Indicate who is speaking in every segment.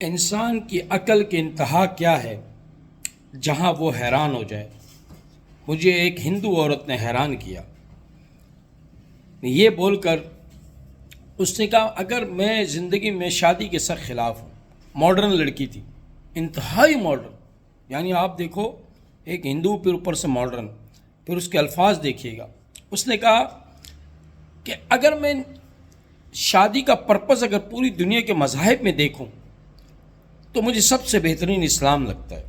Speaker 1: انسان کی عقل کی انتہا کیا ہے جہاں وہ حیران ہو جائے؟ مجھے ایک ہندو عورت نے حیران کیا یہ بول کر، اس نے کہا اگر میں زندگی میں شادی کے سخت خلاف ہوں. ماڈرن لڑکی تھی، انتہائی ماڈرن، یعنی آپ دیکھو ایک ہندو پھر اوپر سے ماڈرن، پھر اس کے الفاظ دیکھیے گا. اس نے کہا کہ اگر میں شادی کا پرپس اگر پوری دنیا کے مذاہب میں دیکھوں تو مجھے سب سے بہترین اسلام لگتا ہے.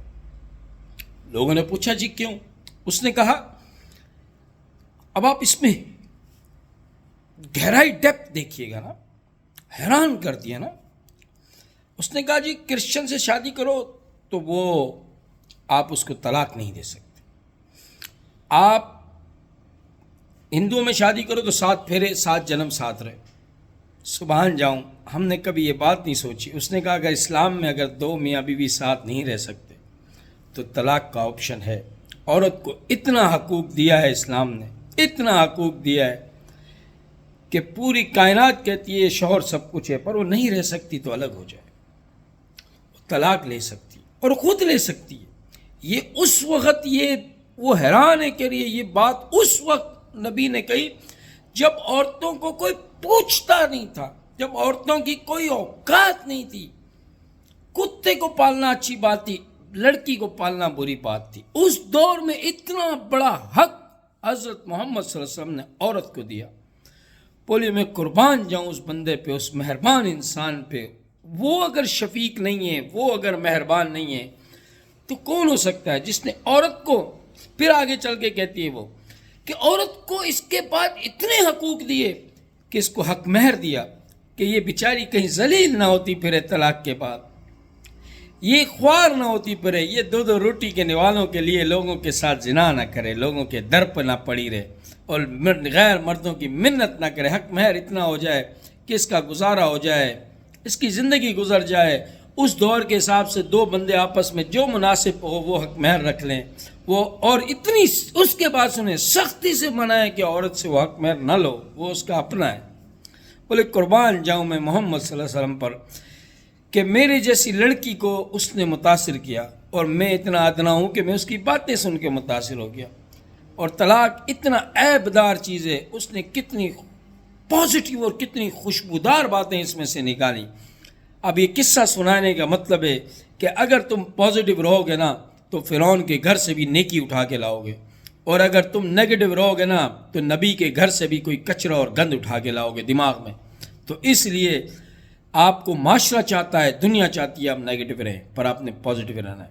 Speaker 1: لوگوں نے پوچھا جی کیوں؟ اس نے کہا اب آپ اس میں گہرائی ڈیپتھ دیکھیے گا نا، حیران کر دیا نا. اس نے کہا جی کرسچن سے شادی کرو تو وہ آپ اس کو طلاق نہیں دے سکتے، آپ ہندوؤں میں شادی کرو تو 7 پھیرے 7 جنم ساتھ رہے. سبحان جاؤں، ہم نے کبھی یہ بات نہیں سوچی. اس نے کہا اگر اسلام میں اگر 2 میاں بیوی ساتھ نہیں رہ سکتے تو طلاق کا آپشن ہے. عورت کو اتنا حقوق دیا ہے اسلام نے، اتنا حقوق دیا ہے کہ پوری کائنات کہتی ہے شوہر سب کچھ ہے، پر وہ نہیں رہ سکتی تو الگ ہو جائے. وہ طلاق لے سکتی اور خود لے سکتی ہے. یہ اس وقت وہ حیران ہے کہ یہ بات اس وقت نبی نے کہی جب عورتوں کو کوئی پوچھتا نہیں تھا، جب عورتوں کی کوئی اوقات نہیں تھی. کتے کو پالنا اچھی بات تھی، لڑکی کو پالنا بری بات تھی. اس دور میں اتنا بڑا حق حضرت محمد صلی اللہ علیہ وسلم نے عورت کو دیا. بولے میں قربان جاؤں اس بندے پہ، اس مہربان انسان پہ. وہ اگر شفیق نہیں ہے، وہ اگر مہربان نہیں ہے تو کون ہو سکتا ہے جس نے عورت کو پھر آگے چل کے کہتی ہے وہ کہ عورت کو اس کے بعد اتنے حقوق دیے کہ اس کو حق مہر دیا کہ یہ بیچاری کہیں ذلیل نہ ہوتی پھرے طلاق کے بعد، یہ خوار نہ ہوتی پھرے، یہ 2 روٹی کے نوالوں کے لیے لوگوں کے ساتھ زنا نہ کرے، لوگوں کے در پہ نہ پڑی رہے اور غیر مردوں کی منت نہ کرے. حق مہر اتنا ہو جائے کہ اس کا گزارا ہو جائے، اس کی زندگی گزر جائے. اس دور کے حساب سے 2 بندے آپس میں جو مناسب ہو وہ حق مہر رکھ لیں. وہ اور اتنی اس کے بعد انہیں سختی سے منع ہے کہ عورت سے وہ حق مہر نہ لو، وہ اس کا اپنا ہے. بولے قربان جاؤں میں محمد صلی اللہ علیہ وسلم پر کہ میرے جیسی لڑکی کو اس نے متاثر کیا اور میں اتنا ادنا ہوں کہ میں اس کی باتیں سن کے متاثر ہو گیا. اور طلاق اتنا عیبدار چیز ہے، اس نے کتنی پازیٹیو اور کتنی خوشبودار باتیں اس میں سے نکالی. اب یہ قصہ سنانے کا مطلب ہے کہ اگر تم پازیٹیو رہو گے نا تو فرعون کے گھر سے بھی نیکی اٹھا کے لاؤ گے، اور اگر تم نیگیٹو رہو گے نا تو نبی کے گھر سے بھی کوئی کچرا اور گند اٹھا کے لاؤ گے دماغ میں. تو اس لیے آپ کو معاشرہ چاہتا ہے، دنیا چاہتی ہے آپ نیگیٹو رہیں، پر آپ نے پازیٹیو رہنا ہے.